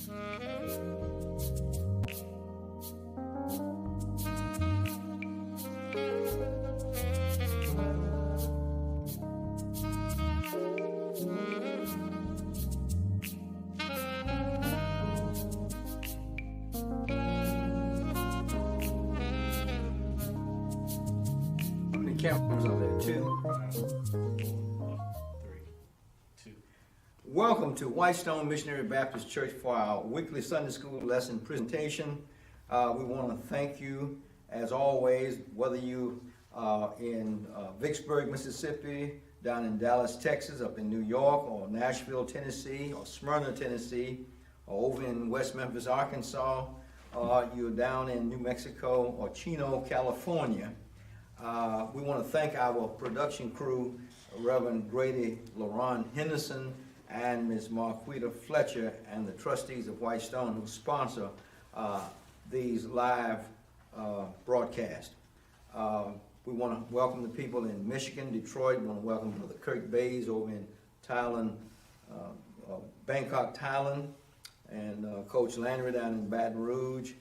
Cameras on there, 2, 3, 2. Welcome to Whitestone Missionary Baptist Church for our weekly Sunday school lesson presentation. We want to thank you, as always, whether you are in Vicksburg, Mississippi, down in Dallas, Texas, up in New York, or Nashville, Tennessee, or Smyrna, Tennessee, or over in West Memphis, Arkansas, or you're down in New Mexico or Chino, California. We want to thank our production crew, Reverend Grady LaRon Henderson and Ms. Marquita Fletcher, and the trustees of Whitestone who sponsor these live broadcasts. We want to welcome the people in Michigan, Detroit. We want to welcome Brother Kirk Bays over in Thailand, Bangkok, Thailand, and Coach Landry down in Baton Rouge,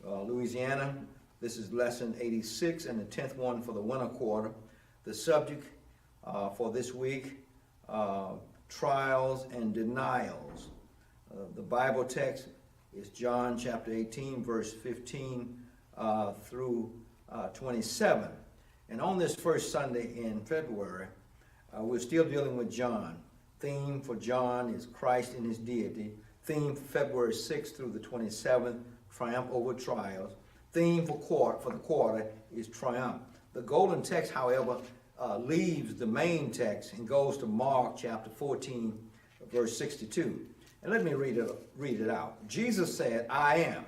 Louisiana. This is lesson 86 and the 10th one for the winter quarter. The subject for this week, trials and denials. The Bible text is John chapter 18, verse 15 through 27. And on this first Sunday in February, we're still dealing with John. Theme for John is Christ in his deity. Theme for February 6th through the 27th, triumph over trials. Theme for the quarter is triumph. The golden text, however, leaves the main text and goes to Mark chapter 14, verse 62. And let me read it out. Jesus said, I am,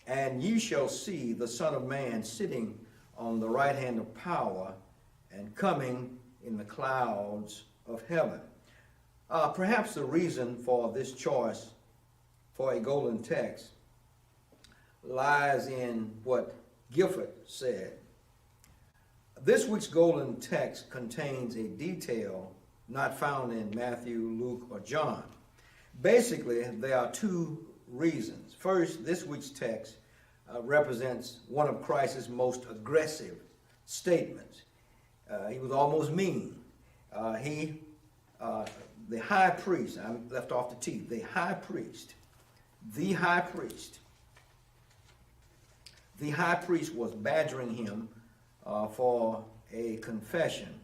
and ye shall see the Son of Man sitting on the right hand of power and coming in the clouds of heaven. Perhaps the reason for this choice for a golden text lies in what Gifford said. This week's golden text contains a detail not found in Matthew, Luke, or John. Basically, there are two reasons. First, this week's text represents one of Christ's most aggressive statements. He was almost mean. The high priest, I left off the T, the high priest was badgering him for a confession.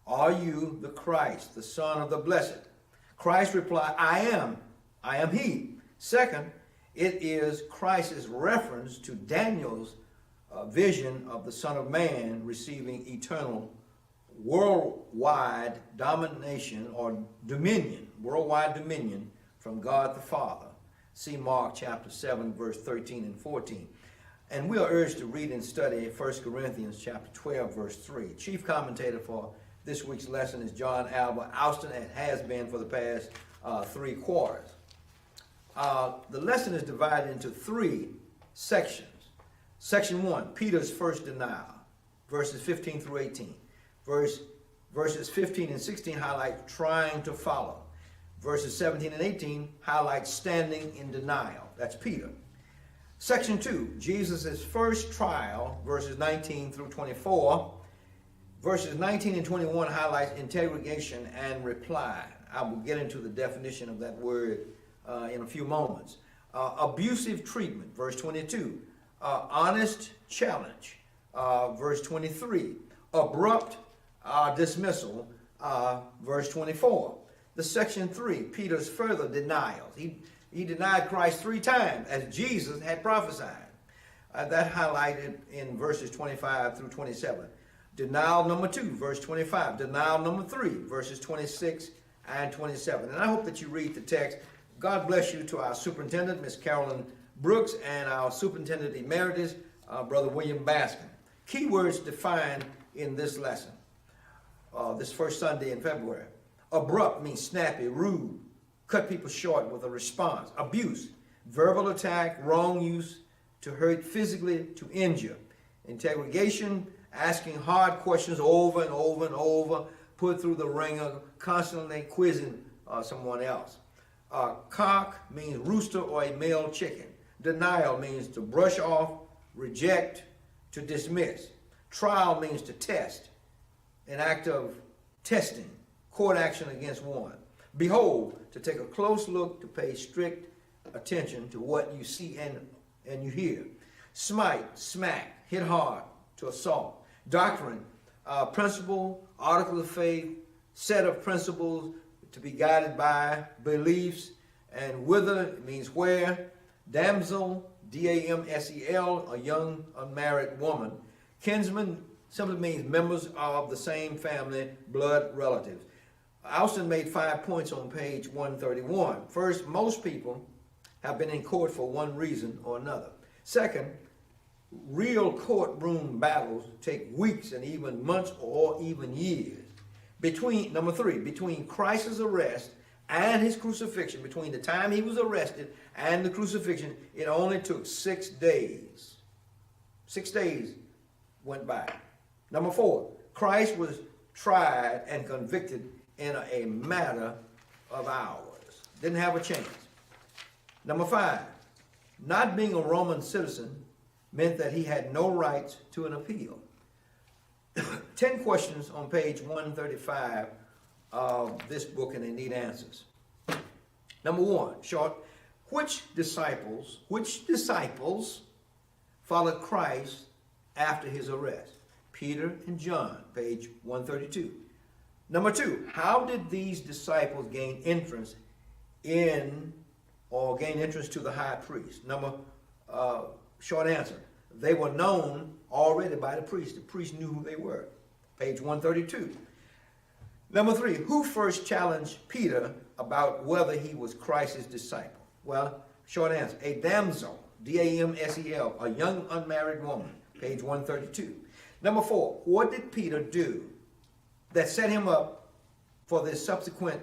Are you the Christ, the Son of the Blessed? Christ replied, I am he. Second, it is Christ's reference to Daniel's vision of the Son of Man receiving eternal worldwide domination or dominion, worldwide dominion from God the Father. See Mark chapter 7, verse 13 and 14. And we are urged to read and study 1 Corinthians chapter 12, verse 3. Chief commentator for this week's lesson is John Albert Austin, and has been for the past 3 quarters. The lesson is divided into 3 sections. Section 1, Peter's first denial, verses 15 through 18. Verses 15 and 16 highlight trying to follow. Verses 17 and 18 highlight standing in denial. That's Peter. Section 2, Jesus' first trial, verses 19 through 24. Verses 19 and 21 highlights interrogation and reply. I will get into the definition of that word in a few moments. Abusive treatment, verse 22. Honest challenge, verse 23. Abrupt dismissal, verse 24. The section 3, Peter's further denials. He denied Christ 3 times, as Jesus had prophesied. That highlighted in verses 25 through 27. Denial number 2, verse 25. Denial number 3, verses 26 and 27. And I hope that you read the text. God bless you to our superintendent, Miss Carolyn Brooks, and our superintendent emeritus, Brother William Baskin. Key words defined in this lesson, this first Sunday in February. Abrupt means snappy, rude, cut people short with a response. Abuse, verbal attack, wrong use to hurt physically, to injure. Interrogation, asking hard questions over and over and over, put through the ringer, constantly quizzing someone else. Cock means rooster or a male chicken. Denial means to brush off, reject, to dismiss. Trial means to test, an act of testing, court action against one. Behold, to take a close look, to pay strict attention to what you see and you hear. Smite, smack, hit hard, to assault. Doctrine, principle, article of faith, set of principles to be guided by beliefs. And whither, it means where. Damsel, D-A-M-S-E-L, a young unmarried woman. Kinsman simply means members of the same family, blood relatives. Austin made 5 points on page 131. First, most people have been in court for one reason or another. Second, real courtroom battles take weeks and even months or even years. Number three, between Christ's arrest and his crucifixion, between the time he was arrested and the crucifixion, it only took 6 days. 6 days went by. Number four, Christ was tried and convicted in a matter of hours. Didn't have a chance. Number five, not being a Roman citizen meant that he had no rights to an appeal. 10 questions on page 135 of this book, and they need answers. Number one, short, which disciples followed Christ after his arrest? Peter and John, page 132. Number two, how did these disciples gain entrance to the high priest? Short answer, they were known already by the priest. The priest knew who they were. Page 132. Number three, who first challenged Peter about whether he was Christ's disciple? Well, short answer, a damsel, D-A-M-S-E-L, a young unmarried woman. Page 132. Number four, what did Peter do that set him up for the subsequent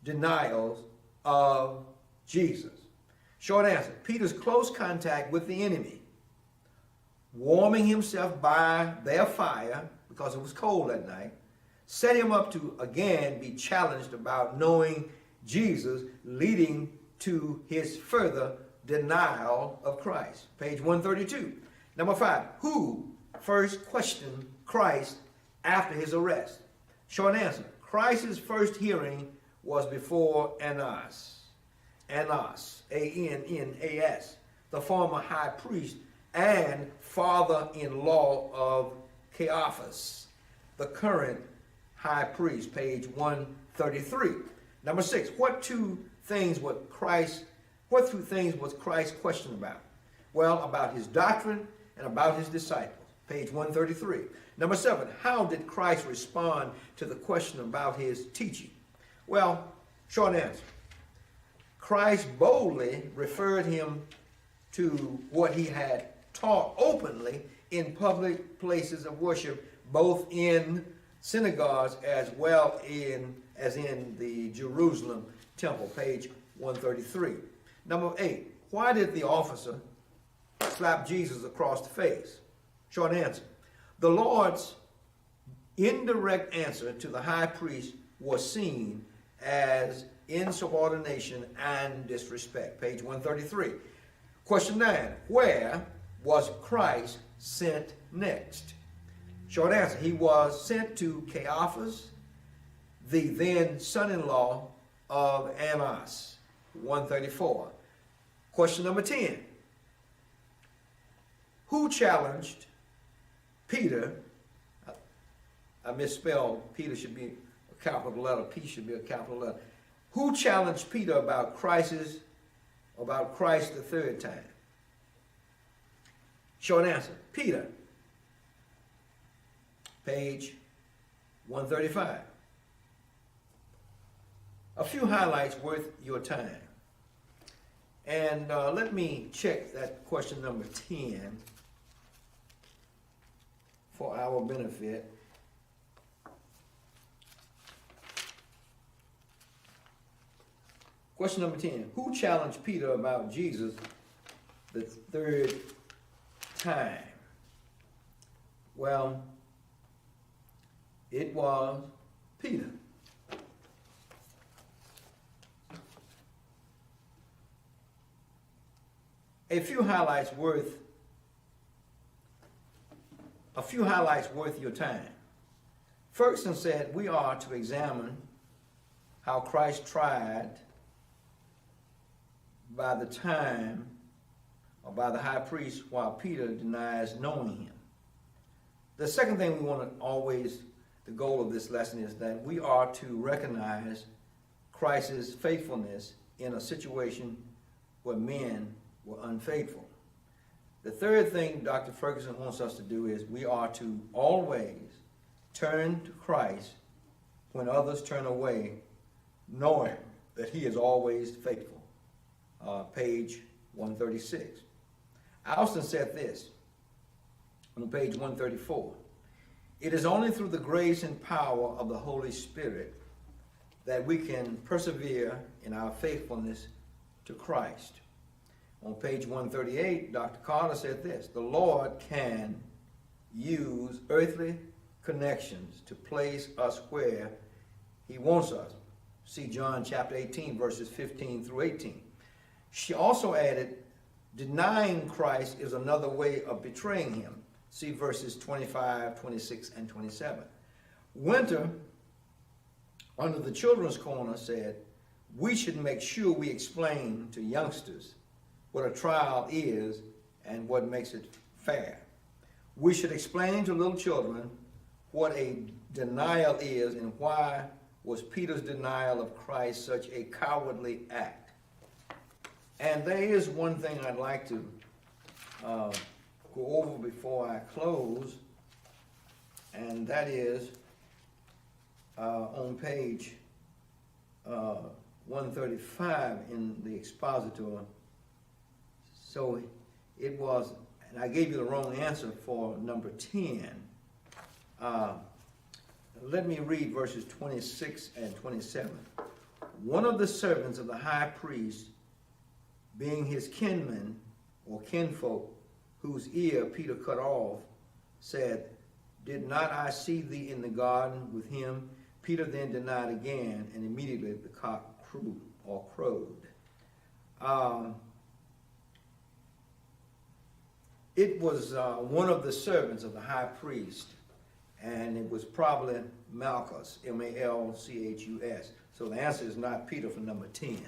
denials of Jesus? Short answer, Peter's close contact with the enemy, warming himself by their fire because it was cold that night, set him up to again be challenged about knowing Jesus, leading to his further denial of Christ. Page 132. Number five, who first questioned Christ after his arrest? Short answer, Christ's first hearing was before Annas, A-N-N-A-S, the former high priest and father-in-law of Caiaphas, the current high priest. Page 133. Number six, what two things was Christ questioned about? Well, about his doctrine and about his disciples. Page 133. Number seven, how did Christ respond to the question about his teaching? Well, short answer, Christ boldly referred him to what he had taught openly in public places of worship, both in synagogues as well as in the Jerusalem temple. Page 133. Number eight, why did the officer slap Jesus across the face? Short answer, the Lord's indirect answer to the high priest was seen as insubordination and disrespect. Page 133. Question 9, where was Christ sent next? Short answer, he was sent to Caiaphas, the then son-in-law of Annas. 134. Question number 10, who challenged Peter? I misspelled. Peter should be a capital letter. P should be a capital letter. Who challenged Peter about Christ the third time? Short answer, Peter. Page 135. A few highlights worth your time. And let me check that question number 10 for our benefit. Question number 10. Who challenged Peter about Jesus the third time? Well, it was Peter. A few highlights worth your time. Ferguson said we are to examine how Christ tried by the time or by the high priest while Peter denies knowing him. The second thing we want to always, the goal of this lesson is that we are to recognize Christ's faithfulness in a situation where men were unfaithful. The third thing Dr. Ferguson wants us to do is we are to always turn to Christ when others turn away, knowing that he is always faithful. Page 136. Alston said this on page 134. It is only through the grace and power of the Holy Spirit that we can persevere in our faithfulness to Christ. On page 138, Dr. Carter said this: the Lord can use earthly connections to place us where he wants us. See John chapter 18, verses 15 through 18. She also added, denying Christ is another way of betraying him. See verses 25, 26, and 27. Winter, under the Children's Corner, said, we should make sure we explain to youngsters what a trial is and what makes it fair. We should explain to little children what a denial is and why was Peter's denial of Christ such a cowardly act. And there is one thing I'd like to go over before I close, and that is on page 135 in the expositor. So it was, and I gave you the wrong answer for number 10. Let me read verses 26 and 27. One of the servants of the high priest, being his kinman or kinfolk, whose ear Peter cut off, said, did not I see thee in the garden with him? Peter then denied again, and immediately the cock crew or crowed. It was one of the servants of the high priest, and it was probably Malchus, M-A-L-C-H-U-S. So the answer is not Peter for number 10.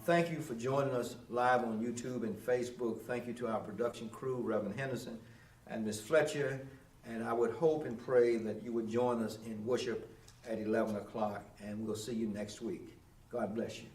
Thank you for joining us live on YouTube and Facebook. Thank you to our production crew, Reverend Henderson and Miss Fletcher. And I would hope and pray that you would join us in worship at 11 o'clock, and we'll see you next week. God bless you.